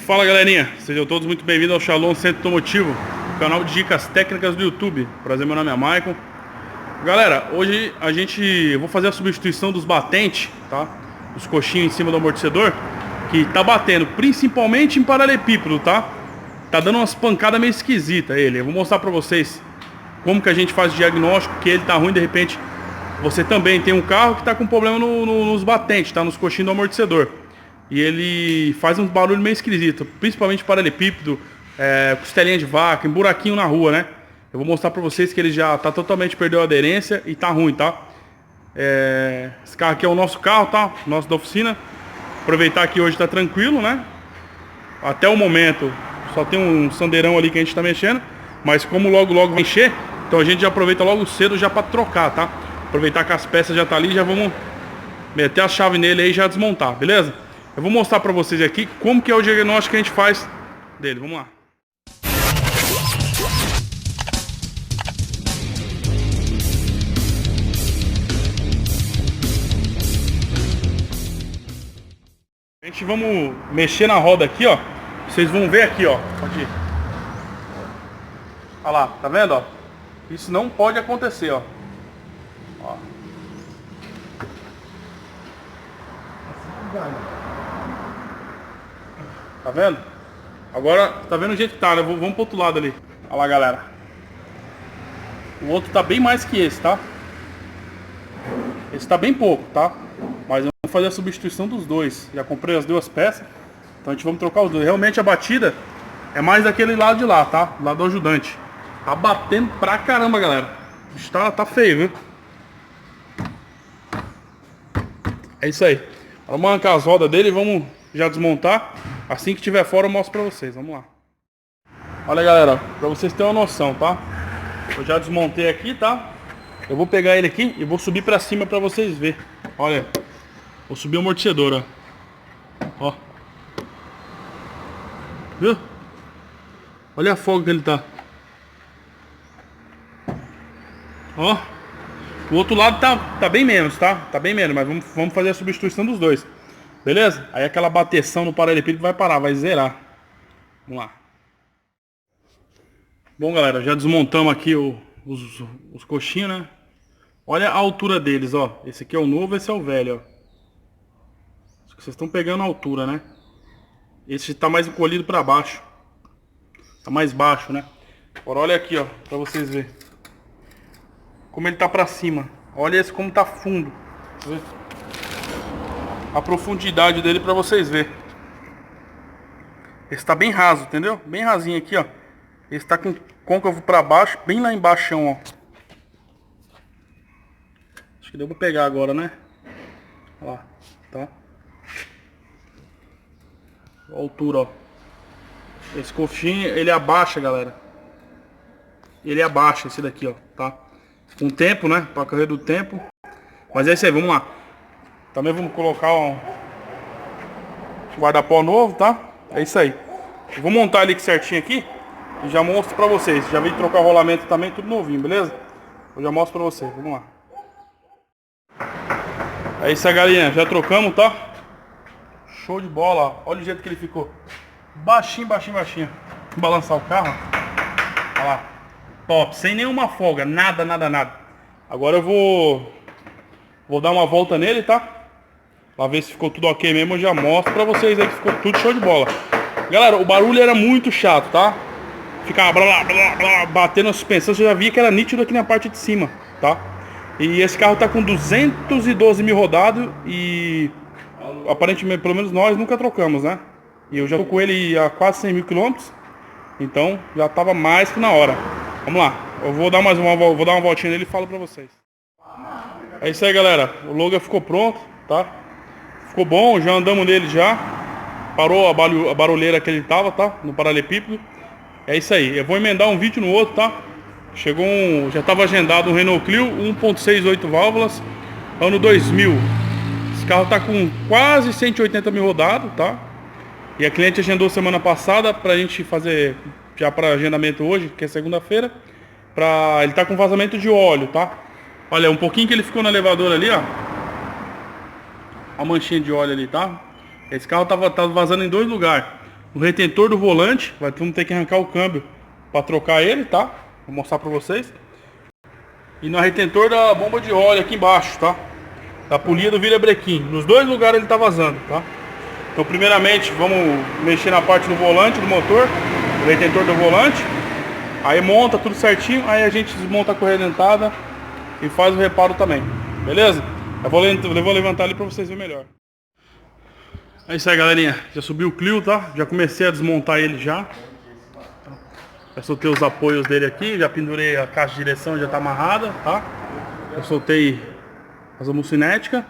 Fala galerinha, sejam todos muito bem-vindos ao Shalom Centro Automotivo, canal de dicas técnicas do YouTube. Prazer, meu nome é Maicon. Galera, hoje eu vou fazer a substituição dos batentes, tá? Os coxinhos em cima do amortecedor, que tá batendo principalmente em paralelepípedo, tá? Tá dando umas pancadas meio esquisitas ele. Eu vou mostrar pra vocês como que a gente faz o diagnóstico, que ele tá ruim, de repente você também tem um carro que tá com problema nos batentes, tá? Nos coxinhos do amortecedor. E ele faz um barulho meio esquisito, principalmente paralelepípedo, costelinha de vaca, em buraquinho na rua, né? Eu vou mostrar pra vocês que ele já tá totalmente perdeu a aderência e tá ruim, tá? Esse carro aqui é o nosso carro, tá? Nosso da oficina. Aproveitar que hoje tá tranquilo, né? Até o momento só tem um sandeirão ali que a gente tá mexendo, mas como logo vai encher, então a gente já aproveita logo cedo já pra trocar, tá? Aproveitar que as peças já tá ali, já vamos meter a chave nele aí e já desmontar, beleza? Eu vou mostrar pra vocês aqui como que é o diagnóstico que a gente faz dele. Vamos lá. A gente vamos mexer na roda aqui, ó. Vocês vão ver aqui, ó. Pode ir. Olha lá, tá vendo, ó? Isso não pode acontecer, ó. Ó. Tá vendo? Agora, tá vendo o jeito que tá, né? Vamos pro outro lado ali. Olha lá, galera. O outro tá bem mais que esse, tá? Esse tá bem pouco, tá? Mas eu vou fazer a substituição dos dois. Já comprei as duas peças. Então a gente vamos trocar os dois. Realmente a batida é mais daquele lado de lá, tá? Do lado do ajudante. Tá batendo pra caramba, galera. O bicho tá feio, viu? É isso aí. Vamos arrancar as rodas dele e vamos já desmontar. Assim que tiver fora eu mostro pra vocês. Vamos lá. Olha, galera, pra vocês terem uma noção, tá? Eu já desmontei aqui, tá? Eu vou pegar ele aqui e vou subir pra cima pra vocês verem. Olha, vou subir o amortecedor, ó. Ó. Viu? Olha a folga que ele tá. Ó. O outro lado tá bem menos, tá? Tá bem menos, mas vamos fazer a substituição dos dois. Beleza? Aí aquela bateção no paralelepípedo vai parar, vai zerar. Vamos lá. Bom, galera, já desmontamos aqui os coxinhos, né? Olha a altura deles, ó. Esse aqui é o novo, esse é o velho, ó. Acho que vocês estão pegando a altura, né? Esse tá mais encolhido pra baixo. Tá mais baixo, né? Agora olha aqui, ó, pra vocês verem como ele tá pra cima. Olha esse como tá fundo. Tá vendo? A profundidade dele pra vocês verem. Esse tá bem raso, entendeu? Bem rasinho aqui, ó. Esse tá com côncavo pra baixo, bem lá embaixo, ó. Acho que deu pra pegar agora, né? Olha lá, tá? A altura, ó. Esse coxinho, ele abaixa, galera. Ele abaixa esse daqui, ó, tá? Com o tempo, né? Pra correr do tempo. Mas é isso aí, vamos lá. Também vamos colocar um guarda-pó novo, tá? É isso aí. Eu vou montar ele certinho aqui e já mostro pra vocês. Já vim trocar o rolamento também, tudo novinho, beleza? Eu já mostro pra vocês, vamos lá. É isso aí, galerinha. Já trocamos, tá? Show de bola, ó. Olha o jeito que ele ficou. Baixinho, baixinho, baixinho. Vou balançar o carro, ó. Olha lá. Top, sem nenhuma folga, nada. Agora eu vou dar uma volta nele, tá? Pra ver se ficou tudo ok mesmo, eu já mostro pra vocês aí que ficou tudo show de bola. Galera, o barulho era muito chato, tá? Ficava batendo na suspensão, você já via que era nítido aqui na parte de cima, tá? E esse carro tá com 212 mil rodados e aparentemente, pelo menos nós nunca trocamos, né? E eu já tô com ele há quase 100 mil quilômetros, então já tava mais que na hora. Vamos lá, eu vou dar uma voltinha nele e falo pra vocês. É isso aí, galera, o Logan ficou pronto, tá? Ficou bom, já andamos nele já. Parou a barulheira que ele tava, tá? No paralelepípedo. É isso aí, eu vou emendar um vídeo no outro, tá? Chegou já tava agendado um Renault Clio 1.6 8 válvulas, ano 2000. Esse carro tá com quase 180 mil rodados, tá? E a cliente agendou semana passada pra gente fazer já para agendamento hoje, que é segunda-feira. Ele tá com vazamento de óleo, tá? Olha, um pouquinho que ele ficou no elevador ali, ó. A manchinha de óleo ali, tá? Esse carro tava vazando em dois lugares. O retentor do volante, vamos ter que arrancar o câmbio para trocar ele, tá? Vou mostrar para vocês. E no retentor da bomba de óleo aqui embaixo, tá? Da polia do virabrequim. Nos dois lugares ele tá vazando, tá? Então primeiramente vamos mexer na parte do volante do motor, o retentor do volante. Aí monta tudo certinho, aí a gente desmonta a correia dentada e faz o reparo também, beleza? Eu vou levantar ali para vocês verem melhor. É isso aí, galerinha. Já subiu o Clio, tá? Já comecei a desmontar ele já. Já soltei os apoios dele aqui, já pendurei a caixa de direção, já tá amarrada, tá? Eu soltei as homocinéticas.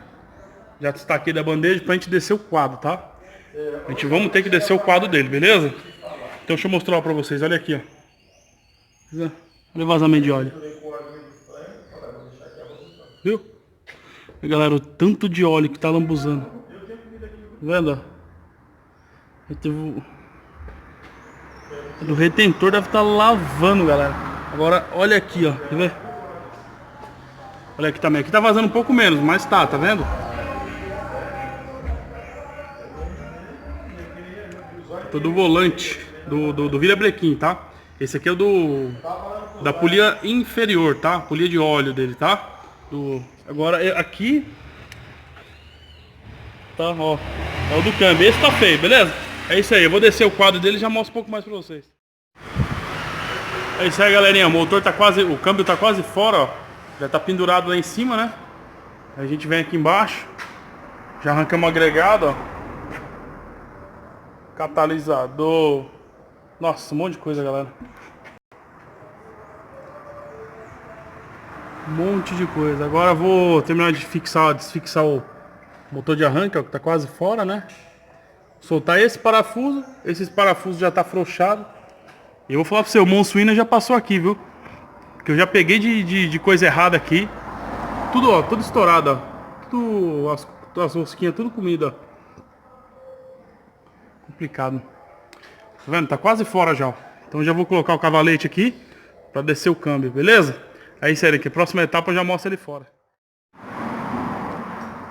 Já destaquei da bandeja pra gente descer o quadro, tá? A gente vamos ter que descer o quadro dele, beleza? Então deixa eu mostrar pra vocês, olha aqui, ó. Olha o vazamento de óleo. Viu? E, galera, o tanto de óleo que tá lambuzando. Tá vendo? Do retentor deve estar lavando, galera. Agora olha aqui, ó. Quer ver? Olha aqui também. Aqui tá vazando um pouco menos, mas tá vendo? Do volante do virabrequim, tá? Esse aqui é o da polia inferior, tá? Polia de óleo dele, tá? Agora aqui tá, ó, é o do câmbio. Esse tá feio, beleza? É isso aí, eu vou descer o quadro dele e já mostro um pouco mais pra vocês. É isso aí, galerinha, o motor tá quase, o câmbio tá quase fora, ó. Já tá pendurado lá em cima, né? A gente vem aqui embaixo, já arrancamos o agregado, ó. Catalisador. Nossa, um monte de coisa, galera. Um monte de coisa. Agora eu vou terminar de desfixar o motor de arranque, ó, que tá quase fora, né? Soltar esse parafuso. Esses parafusos já tá afrouxado. E eu vou falar pra você, o Monsuína já passou aqui, viu? Que eu já peguei de coisa errada aqui. Tudo, ó, tudo estourado, ó. Tudo, as rosquinhas, tudo comida, ó. Complicado. Tá vendo? Tá quase fora já, ó. Então já vou colocar o cavalete aqui pra descer o câmbio, beleza? É isso aí, que a próxima etapa eu já mostro ele fora.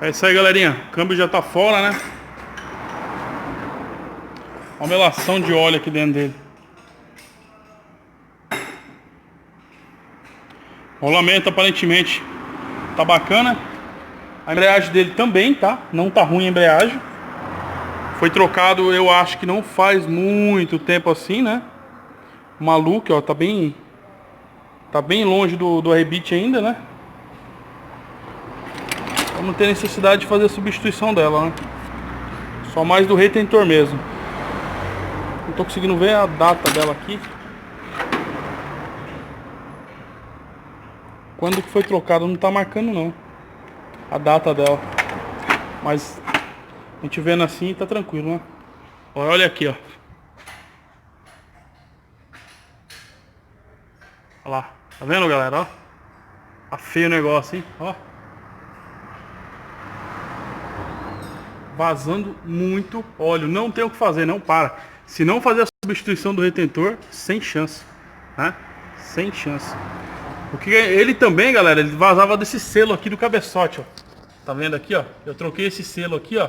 É isso aí, galerinha. O câmbio já tá fora, né? Olha a melação de óleo aqui dentro dele. O rolamento aparentemente tá bacana. A embreagem dele também, tá? Não tá ruim a embreagem. Foi trocado, eu acho que não faz muito tempo assim, né? O Maluco, ó, tá bem longe do rebite ainda, né? Não tem necessidade de fazer a substituição dela, né? Só mais do retentor mesmo. Não tô conseguindo ver a data dela aqui. Quando que foi trocado não tá marcando não a data dela. Mas a gente vendo assim tá tranquilo, né? Olha aqui, ó. Olha lá. Tá vendo, galera? Ó. Tá feio o negócio, hein? Ó. Vazando muito óleo. Não tem o que fazer, não para. Se não fazer a substituição do retentor, sem chance, né? Sem chance. Porque ele também, galera, ele vazava desse selo aqui do cabeçote, ó. Tá vendo aqui, ó? Eu troquei esse selo aqui, ó.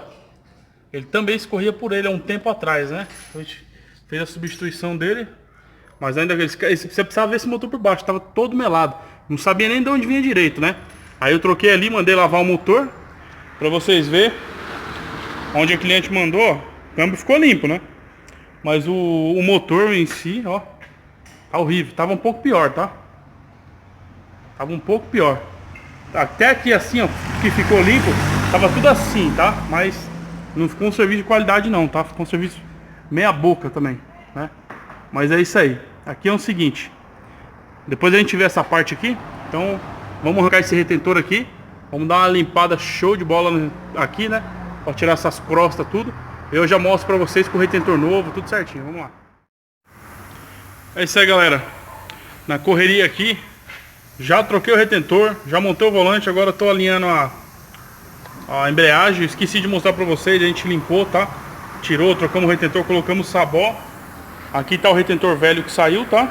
Ele também escorria por ele há um tempo atrás, né? A gente fez a substituição dele. Mas ainda você precisava ver esse motor por baixo, tava todo melado. Não sabia nem de onde vinha direito, né? Aí eu troquei ali, mandei lavar o motor pra vocês verem onde a cliente mandou, ó. O câmbio ficou limpo, né? Mas o motor em si, ó, tá horrível. Tava um pouco pior, tá? Tava um pouco pior. Até aqui assim, ó, que ficou limpo, tava tudo assim, tá? Mas não ficou um serviço de qualidade não, tá? Ficou um serviço meia boca também, né? Mas é isso aí. Aqui é o seguinte. Depois a gente vê essa parte aqui. Então vamos arrancar esse retentor aqui. Vamos dar uma limpada show de bola aqui, né? Pra tirar essas crostas tudo. Eu já mostro pra vocês com o retentor novo, tudo certinho. Vamos lá. É isso aí, galera. Na correria aqui. Já troquei o retentor. Já montei o volante. Agora tô alinhando a embreagem. Esqueci de mostrar pra vocês. A gente limpou, tá? Tirou, trocamos o retentor, colocamos sabó. Aqui tá o retentor velho que saiu, tá?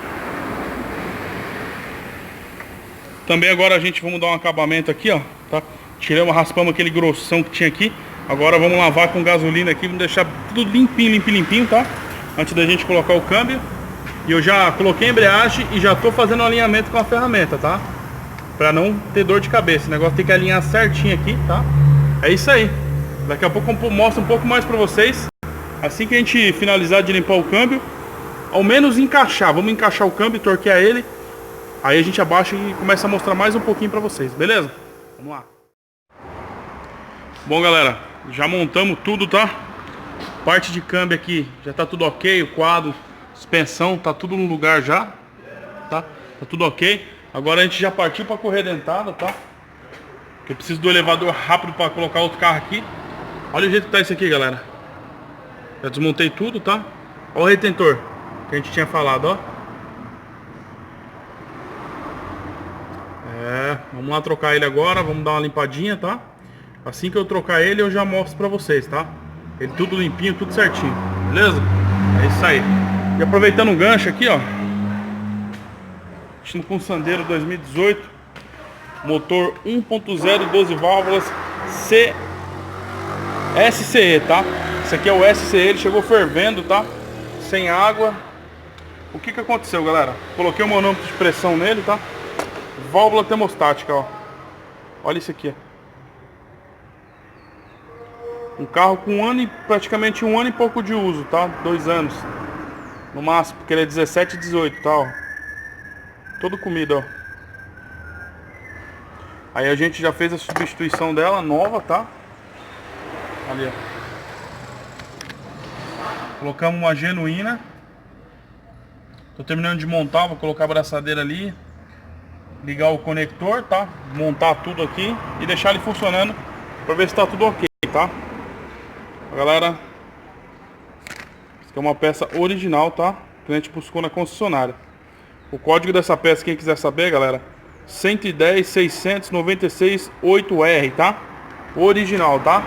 Também agora a gente vamos dar um acabamento aqui, ó, tá? Tiramos, raspamos aquele grossão que tinha aqui. Agora vamos lavar com gasolina aqui, vamos deixar tudo limpinho, limpinho, tá? antes da gente colocar o câmbio. E eu já coloquei a embreagem e já tô fazendo o alinhamento com a ferramenta, tá? Pra não ter dor de cabeça. O negócio tem que alinhar certinho aqui, tá? É isso aí. Daqui a pouco eu mostro um pouco mais pra vocês. Assim que a gente finalizar de limpar o câmbio, ao menos encaixar. Vamos encaixar o câmbio, torquear ele. Aí a gente abaixa e começa a mostrar mais um pouquinho pra vocês, beleza? Vamos lá. Bom, galera, já montamos tudo, tá? Parte de câmbio aqui já tá tudo ok. O quadro, suspensão, tá tudo no lugar já, tá? Tá tudo ok. Agora a gente já partiu pra correr dentada, tá? Eu preciso do elevador rápido pra colocar outro carro aqui. Olha o jeito que tá isso aqui, galera. Já desmontei tudo, tá? Olha o retentor que a gente tinha falado, ó. Vamos lá trocar ele agora. Vamos dar uma limpadinha, tá? Assim que eu trocar ele, eu já mostro pra vocês, tá? Ele tudo limpinho, tudo certinho, beleza? É isso aí. E aproveitando o gancho aqui, ó, estamos com o Sandero 2018, motor 1.0, 12 válvulas, SCE, tá? Esse aqui é o SCE, ele chegou fervendo, tá? Sem água. O que aconteceu, galera? Coloquei o manômetro de pressão nele, tá? Válvula termostática, ó. Olha isso aqui. Um carro com praticamente um ano e pouco de uso, tá? 2 anos. No máximo, porque ele é 17 e 18, tá? Ó. Todo comido, ó. Aí a gente já fez a substituição dela, nova, tá? Ali, ó. Colocamos uma genuína. Tô terminando de montar, vou colocar a abraçadeira ali. Ligar o conector, tá? Montar tudo aqui e deixar ele funcionando pra ver se tá tudo ok, tá? Galera, essa aqui é uma peça original, tá? Que a gente buscou na concessionária. O código dessa peça, quem quiser saber, galera, 110.696.8R, tá? Original, tá?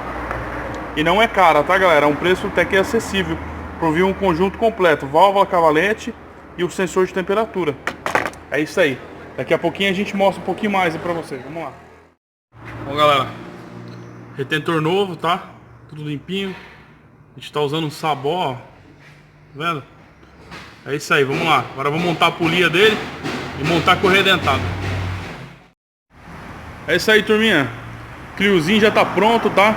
E não é cara, tá, galera? É um preço até que é acessível. Por vir um conjunto completo, válvula, cavalete e o sensor de temperatura. É isso aí. Daqui a pouquinho a gente mostra um pouquinho mais aí pra vocês. Vamos lá. Bom, galera, retentor novo, tá? Tudo limpinho. A gente tá usando um sabó, ó. Tá vendo? É isso aí, vamos lá. Agora vamos montar a polia dele e montar a correia dentada. É isso aí, turminha. Cliozinho já tá pronto, tá?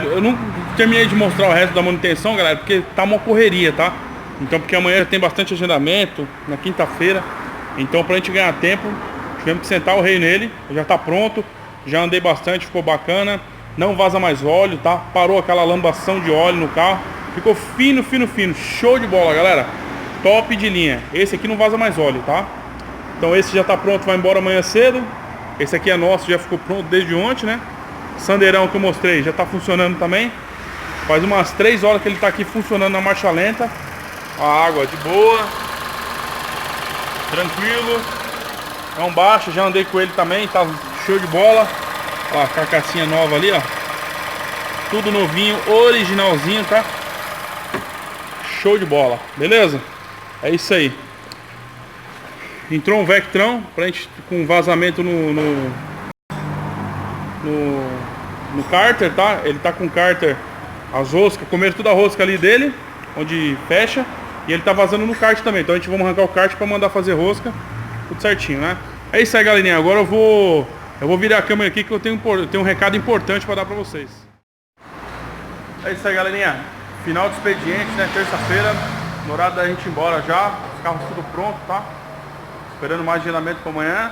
Eu não terminei de mostrar o resto da manutenção, galera, porque tá uma correria, tá? Então, porque amanhã já tem bastante agendamento, na quinta-feira. Então, pra gente ganhar tempo, tivemos que sentar o rei nele. Já tá pronto, já andei bastante, ficou bacana. Não vaza mais óleo, tá? Parou aquela lambação de óleo no carro. Ficou fino, fino, fino. Show de bola, galera. Top de linha. Esse aqui não vaza mais óleo, tá? Então esse já tá pronto, vai embora amanhã cedo. Esse aqui é nosso, já ficou pronto desde ontem, né? Sandeirão que eu mostrei já tá funcionando também. Faz umas 3 horas que ele tá aqui funcionando na marcha lenta. A água de boa. Tranquilo. Não baixa, já andei com ele também, tá show de bola. Ó, a carcassinha nova ali, ó. Tudo novinho, originalzinho, tá? Show de bola, beleza? É isso aí. Entrou um Vectrão pra gente com vazamento no cárter, tá? Ele tá com o cárter, as roscas, comeram toda a rosca ali dele, onde fecha. E ele tá vazando no kart também. Então a gente vai arrancar o kart pra mandar fazer rosca. Tudo certinho, né? É isso aí, galerinha. Agora eu vou virar a câmera aqui que eu tenho um recado importante pra dar pra vocês. É isso aí, galerinha. Final do expediente, né? Terça-feira. No horário da gente ir embora já. Os carros tudo pronto, tá? Esperando mais agendamento pra amanhã.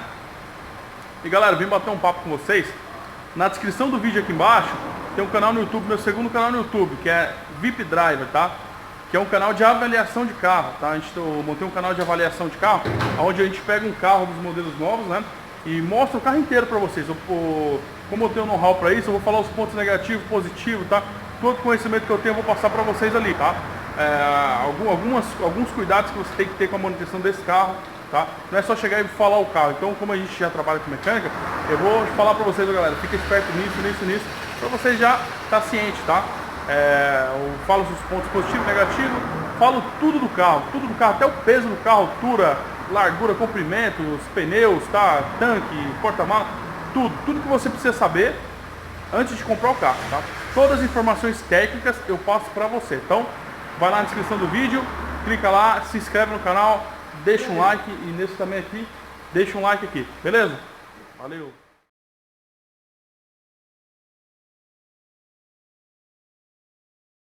E galera, vim bater um papo com vocês. Na descrição do vídeo aqui embaixo tem um canal no YouTube, meu segundo canal no YouTube, que é VIP Driver, tá? Que é um canal de avaliação de carro, tá? Eu montei um canal de avaliação de carro, onde a gente pega um carro dos modelos novos, né? E mostra o carro inteiro pra vocês. Como eu tenho know-how pra isso, eu vou falar os pontos negativos, positivos, tá? Todo conhecimento que eu tenho eu vou passar pra vocês ali, tá? Alguns cuidados que você tem que ter com a manutenção desse carro, tá? Não é só chegar e falar o carro. Então, como a gente já trabalha com mecânica, eu vou falar pra vocês, galera, fica esperto nisso, pra vocês já estar ciente, tá? Eu falo os pontos positivos e negativos, falo tudo do carro, até o peso do carro, altura, largura, comprimento, os pneus, tá? Tanque, porta-malas, tudo que você precisa saber antes de comprar o carro, tá? Todas as informações técnicas eu passo pra você. Então, vai lá na descrição do vídeo, clica lá, se inscreve no canal, deixa um like e nesse também aqui, deixa um like aqui, beleza? Valeu!